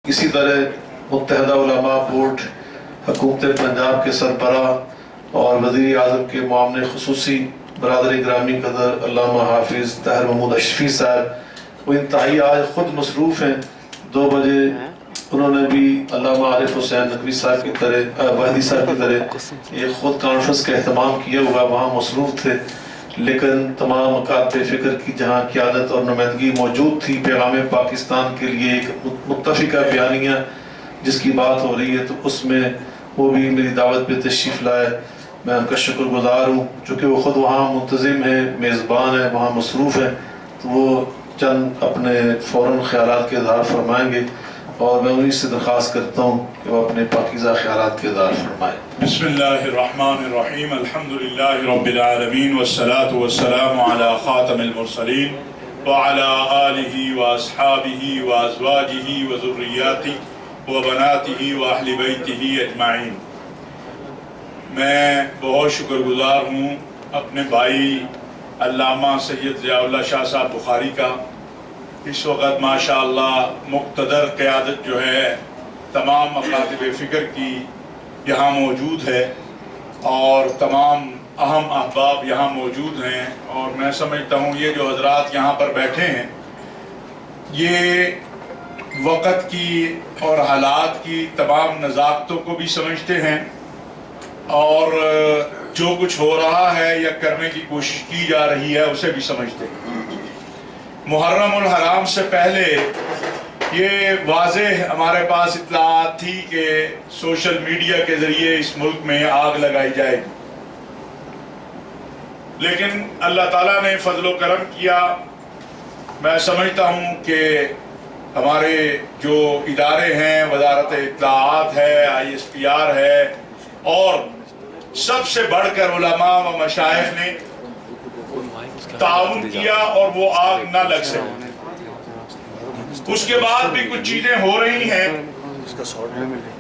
اسی طرح متحدہ علماء بورڈ، حکومت پنجاب کے سربراہ اور وزیر اعظم کے معاون خصوصی برادر گرامی قدر علامہ حافظ طاہر محمود اشرفی صاحب، وہ انتہائی آج خود مصروف ہیں۔ 2 بجے انہوں نے بھی علامہ عارف حسین نقوی صاحب کی طرح واحدی صاحب کی طرح ایک خود کانفرنس کا اہتمام کیا ہوا، وہاں مصروف تھے، لیکن تمام مکاتب فکر کی جہاں قیادت اور نمائندگی موجود تھی، پیغام پاکستان کے لیے ایک متفقہ بیانیہ جس کی بات ہو رہی ہے، تو اس میں وہ بھی میری دعوت پہ تشریف لائے۔ میں ان کا شکر گزار ہوں، چونکہ وہ خود وہاں منتظم ہیں، میزبان ہیں، وہاں مصروف ہیں، تو وہ چند اپنے فوراً خیالات کے اظہار فرمائیں گے، اور میں انہیں سے درخواست کرتا ہوں کہ وہ اپنے پاکیزہ خیالات کے اظہار فرمائیں۔ بسم اللہ الرحمن الرحیم، الحمدللہ رب العالمین، والصلاة والسلام علی خاتم المرسلین وعلی آلہ واصحابہ وازواجہ وذریاتہ وبناتہ واہل بیتہ اجمعین۔ میں بہت شکر گزار ہوں اپنے بھائی علامہ سید ضیاء اللہ شاہ صاحب بخاری کا۔ اس وقت ماشاءاللہ مقتدر قیادت جو ہے تمام مکاتب فکر کی یہاں موجود ہے، اور تمام اہم احباب یہاں موجود ہیں، اور میں سمجھتا ہوں یہ جو حضرات یہاں پر بیٹھے ہیں یہ وقت کی اور حالات کی تمام نزاکتوں کو بھی سمجھتے ہیں، اور جو کچھ ہو رہا ہے یا کرنے کی کوشش کی جا رہی ہے اسے بھی سمجھتے ہیں۔ محرم الحرام سے پہلے یہ واضح ہمارے پاس اطلاعات تھی کہ سوشل میڈیا کے ذریعے اس ملک میں آگ لگائی جائے گی، لیکن اللہ تعالیٰ نے فضل و کرم کیا۔ میں سمجھتا ہوں کہ ہمارے جو ادارے ہیں، وزارت اطلاعات ہے، ISPR ہے، اور سب سے بڑھ کر علماء و مشائخ نے تعاون کیا اور وہ آگ نہ لگ سکی۔ اس کے بعد بھی کچھ چیزیں ہو رہی ہیں،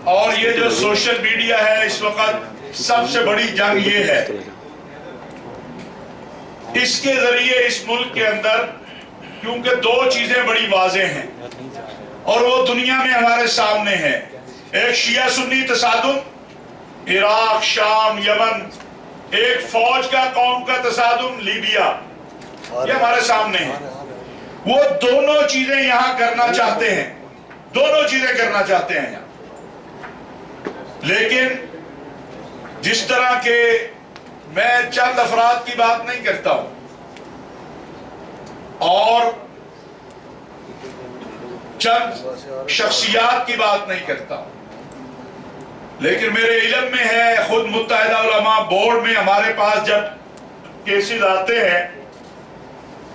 اور یہ جو سوشل میڈیا ہے اس وقت سب سے بڑی جنگ یہ ہے، اس کے ذریعے اس ملک کے اندر کیونکہ 2 چیزیں بڑی واضح ہیں اور وہ دنیا میں ہمارے سامنے ہیں، ایک شیعہ سنی تصادم عراق، شام، یمن، ایک فوج کا قوم کا تصادم لیبیا، یہ ہمارے سامنے ہے۔ وہ دونوں چیزیں یہاں کرنا چاہتے ہیں، دونوں چیزیں کرنا چاہتے ہیں یہاں، لیکن جس طرح کے میں چند افراد کی بات نہیں کرتا ہوں اور چند شخصیات کی بات نہیں کرتا ہوں، لیکن میرے علم میں ہے، خود متحدہ علماء بورڈ میں ہمارے پاس جب کیسز آتے ہیں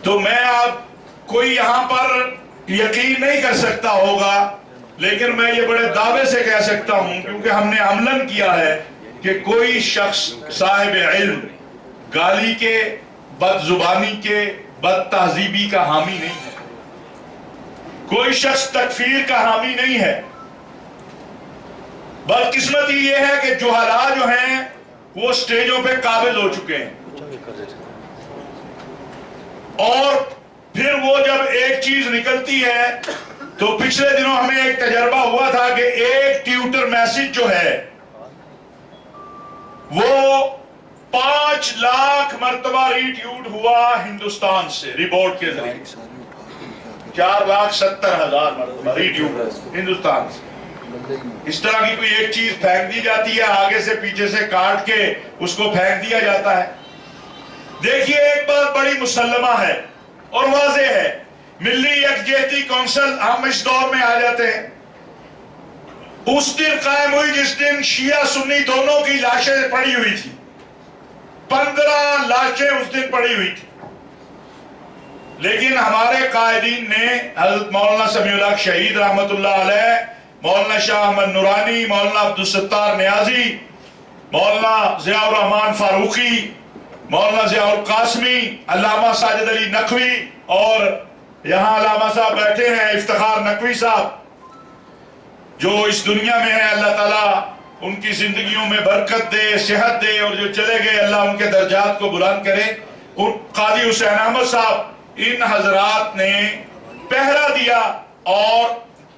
تو میں آپ کوئی یہاں پر یقین نہیں کر سکتا ہوگا، لیکن میں یہ بڑے دعوے سے کہہ سکتا ہوں کیونکہ ہم نے عملاً کیا ہے کہ کوئی شخص صاحب علم گالی کے، بد زبانی کے، بد تہذیبی کا حامی نہیں ہے، کوئی شخص تکفیر کا حامی نہیں ہے۔ بدقسمتی یہ ہے کہ جہلاء جو ہیں وہ سٹیجوں پہ قابض ہو چکے ہیں، اور پھر وہ جب ایک چیز نکلتی ہے تو پچھلے دنوں ہمیں ایک تجربہ ہوا تھا کہ ایک ٹویٹر میسج جو ہے وہ 5 لاکھ مرتبہ ری ٹویٹ ہوا ہندوستان سے رپورٹ کے ذریعے، 4,70,000 مرتبہ ری ٹویٹ ہندوستان سے۔ اس طرح کی کوئی ایک چیز پھینک دی جاتی ہے، آگے سے پیچھے سے کاٹ کے اس کو پھینک دیا جاتا ہے۔ دیکھیے ایک بات بڑی مسلمہ ہے اور واضح ہے، ملی یکجہتی کونسل ہم اس دور میں آ جاتے ہیں، اس دن قائم ہوئی جس دن شیعہ سنی دونوں کی لاشیں پڑی ہوئی تھی، 15 لاشیں اس دن پڑی ہوئی تھی، لیکن ہمارے قائدین نے حضرت مولانا سمیع الحق شہید رحمت اللہ علیہ، مولانا شاہ احمد نورانی، مولانا عبدالستار نیازی، مولانا ضیاء الرحمن فاروقی، مولانا ضیاء القاسمی، علامہ ساجد علی نقوی، اور یہاں علامہ صاحب بیٹھے ہیں افتخار نقوی صاحب جو اس دنیا میں ہیں، اللہ تعالیٰ ان کی زندگیوں میں برکت دے، صحت دے، اور جو چلے گئے اللہ ان کے درجات کو بلند کرے، قاضی حسین احمد صاحب، ان حضرات نے پہرا دیا اور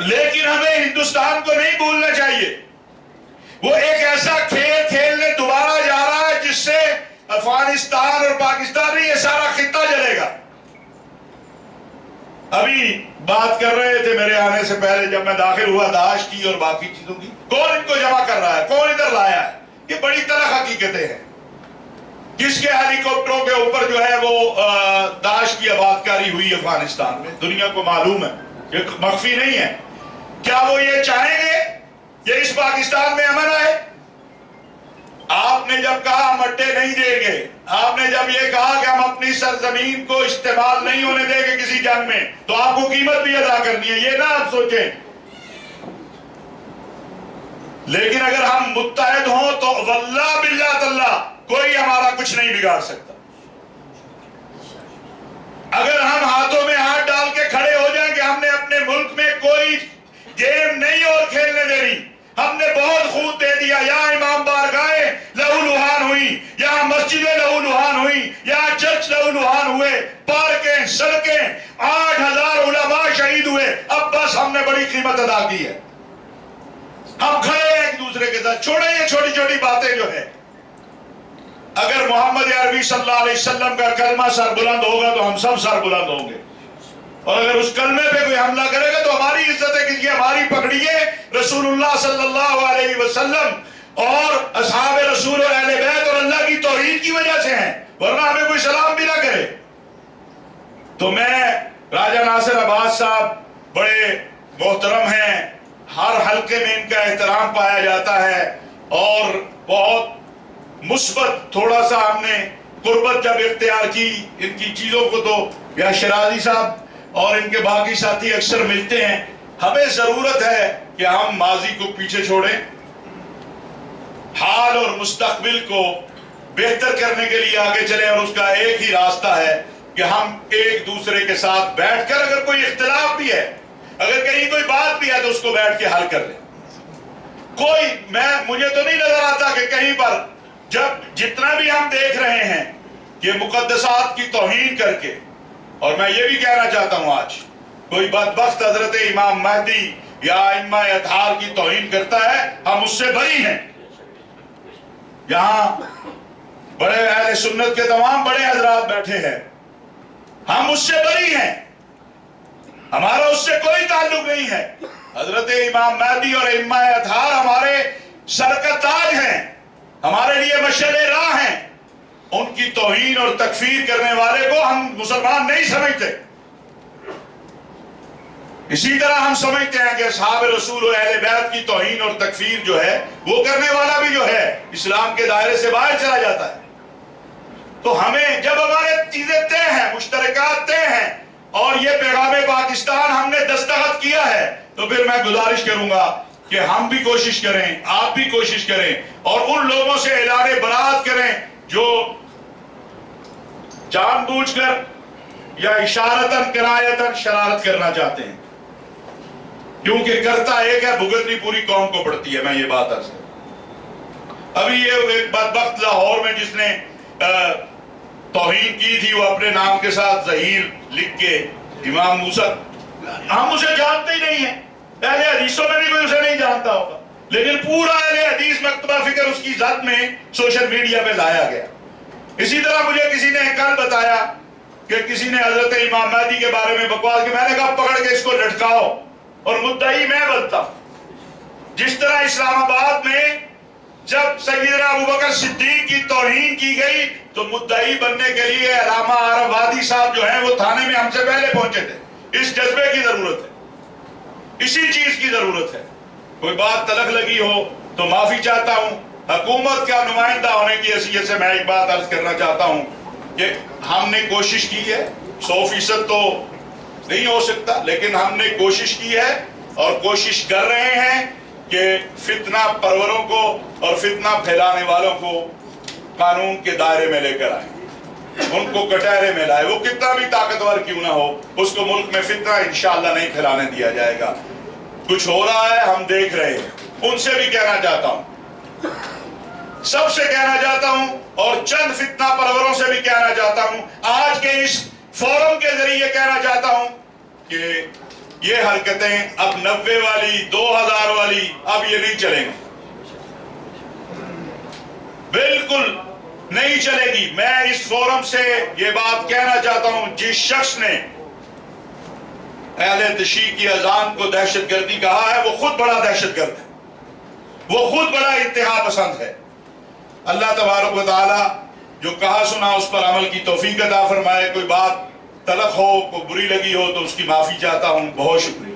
لیکن ہمیں ہندوستان کو نہیں بھولنا چاہیے. وہ ایک ایسا کھیل کھیلنے دوبارہ جا رہا ہے جس سے افغانستان اور پاکستان نہیں، یہ سارا خطہ جلے گا. ابھی بات کر رہے تھے میرے آنے سے پہلے جب میں داخل ہوا داعش کی اور باقی چیزوں کی. کون ان کو جمع کر رہا ہے؟ کون ادھر لایا ہے؟ یہ بڑی طرح حقیقتیں ہیں. کس کے ہیلی کاپٹروں کے اوپر جو ہے وہ داعش کی آباد کاری ہوئی افغانستان میں، دنیا کو معلوم ہے، یہ مخفی نہیں ہے. کیا وہ یہ چاہیں گے کہ اس پاکستان میں امن آئے؟ آپ نے جب کہا ہم اڈے نہیں دیں گے، آپ نے جب یہ کہا کہ ہم اپنی سرزمین کو استعمال نہیں ہونے دیں گے کسی جنگ میں، تو آپ کو قیمت بھی ادا کرنی ہے، یہ نہ آپ سوچیں. لیکن اگر ہم متحد ہوں تو واللہ باللہ تاللہ کوئی ہمارا کچھ نہیں بگاڑ سکتا. اگر ہم ہاتھوں میں ہاتھ ڈال کے کھڑے ہو جائیں کہ ہم نے اپنے ملک میں کوئی گیم نہیں اور کھیلنے دے رہی، ہم نے بہت خون دے دیا، یہاں امام بارگاہیں لہو لہان ہوئی، یہاں مسجدیں لہو لہان ہوئی، یہاں چرچ لہو لہان ہوئے، پارکیں، سڑکیں، 8,000 علماء شہید ہوئے. اب بس ہم نے بڑی قیمت ادا کی ہے، ہم کھڑے ہیں ایک دوسرے کے ساتھ. چھوڑیں یہ چھوٹی چھوٹی باتیں جو ہے. اگر محمد عربی صلی اللہ علیہ وسلم کا کلمہ سر بلند ہوگا تو ہم سب سر بلند ہوں گے، اور اگر اس کلمے پہ کوئی حملہ کرے گا تو ہماری عزتیں کس کی؟ ہماری پکڑیے رسول اللہ صلی اللہ علیہ وسلم اور اصحاب رسول اور اہل بیت اور اللہ کی توحید کی وجہ سے ہیں، ورنہ ہمیں کوئی سلام بھی نہ کرے. تو میں راجہ ناصر عباس صاحب بڑے محترم ہیں، ہر حلقے میں ان کا احترام پایا جاتا ہے، اور بہت مثبت تھوڑا سا ہم نے قربت جب اختیار کی ان کی چیزوں کو، تو یا شرازی صاحب اور ان کے باقی ساتھی اکثر ملتے ہیں. ہمیں ضرورت ہے کہ ہم ماضی کو پیچھے چھوڑیں، حال اور مستقبل کو بہتر کرنے کے لیے آگے چلیں، اور اس کا ایک ہی راستہ ہے کہ ہم ایک دوسرے کے ساتھ بیٹھ کر، اگر کوئی اختلاف بھی ہے، اگر کہیں کوئی بات بھی ہے تو اس کو بیٹھ کے حل کر لیں. مجھے تو نہیں نظر آتا کہ کہیں پر جب جتنا بھی ہم دیکھ رہے ہیں کہ مقدسات کی توہین کر کے، اور میں یہ بھی کہنا چاہتا ہوں آج کوئی بدبخت حضرت امام مہدی یا ائمہ اطہار کی توہین کرتا ہے، ہم اس سے بری ہیں. یہاں بڑے اہل سنت کے تمام بڑے حضرات بیٹھے ہیں، ہم اس سے بری ہیں، ہمارا اس سے کوئی تعلق نہیں ہے. حضرت امام مہدی اور ائمہ اطہار ہمارے سر کا تاج ہیں، ہمارے لیے مشعل راہ ہیں. ان کی توہین اور تکفیر کرنے والے کو ہم مسلمان نہیں سمجھتے. اسی طرح ہم سمجھتے ہیں کہ اصحاب رسول و اہل بیت کی توہین اور تکفیر جو ہے وہ کرنے والا بھی جو ہے اسلام کے دائرے سے باہر چلا جاتا ہے. تو ہمیں جب ہمارے چیزیں طے ہیں، مشترکات طے ہیں، اور یہ پیغام پاکستان ہم نے دستخط کیا ہے، تو پھر میں گزارش کروں گا کہ ہم بھی کوشش کریں، آپ بھی کوشش کریں، اور ان لوگوں سے اعلان برات کریں جو جان بوجھ کر یا اشارتاً کنایتاً شرارت کرنا چاہتے ہیں. کیونکہ کرتا ایک ہے، بھگتنی پوری قوم کو پڑتی ہے. میں یہ بات عرض کروں. ابھی یہ ایک بدبخت لاہور میں جس نے توہین کی تھی، وہ اپنے نام کے ساتھ ظہیر لکھ کے امام موسیٰ، ہم اسے جانتے ہی نہیں ہیں، اہل حدیثوں میں بھی کوئی اسے نہیں جانتا ہوگا، لیکن پورا اہل حدیث مکتبہ فکر اس کی ذات میں سوشل میڈیا پہ لایا گیا. اسی طرح مجھے کسی نے کل بتایا کہ کسی نے حضرت امام مہدی کے بارے میں بکواس کی. میں نے کہا پکڑ کے اس کو لٹکاؤ اور مدعی میں بنتا ہوں. جس طرح اسلام آباد میں جب سیدنا ابوبکر صدیق کی توہین کی گئی تو مدعی بننے کے لیے علامہ عارف وادی صاحب جو ہیں وہ تھانے میں ہم سے پہلے پہنچے تھے. اس جذبے کی ضرورت ہے، اسی چیز کی ضرورت ہے. کوئی بات تلخ لگی ہو تو معافی چاہتا ہوں. حکومت کا نمائندہ ہونے کی حیثیت سے میں ایک بات عرض کرنا چاہتا ہوں کہ ہم نے کوشش کی ہے، 100% تو نہیں ہو سکتا، لیکن ہم نے کوشش کی ہے اور کوشش کر رہے ہیں کہ فتنہ پروروں کو اور فتنہ پھیلانے والوں کو قانون کے دائرے میں لے کر آئیں، ان کو کٹہرے میں لائے. وہ کتنا بھی طاقتور کیوں نہ ہو، اس کو ملک میں فتنہ انشاءاللہ نہیں پھیلانے دیا جائے گا. کچھ ہو رہا ہے، ہم دیکھ رہے ہیں. ان سے بھی کہنا چاہتا ہوں، سب سے کہنا چاہتا ہوں، اور چند فتنہ پروروں سے بھی کہنا چاہتا ہوں، آج کے اس فورم کے ذریعے کہنا چاہتا ہوں کہ یہ حرکتیں اب 90 والی 2000 والی اب یہ نہیں چلیں گی، بالکل نہیں چلے گی۔ میں اس فورم سے یہ بات کہنا چاہتا ہوں، جس شخص نے اہل تشیع کی اذان کو دہشت گردی کہا ہے وہ خود بڑا دہشت گرد ہے، وہ خود بڑا انتہا پسند ہے۔ اللہ تبارک و تعالی جو کہا سنا اس پر عمل کی توفیق عطا فرمائے۔ کوئی بات تلخ ہو، کوئی بری لگی ہو تو اس کی معافی چاہتا ہوں۔ بہت شکریہ۔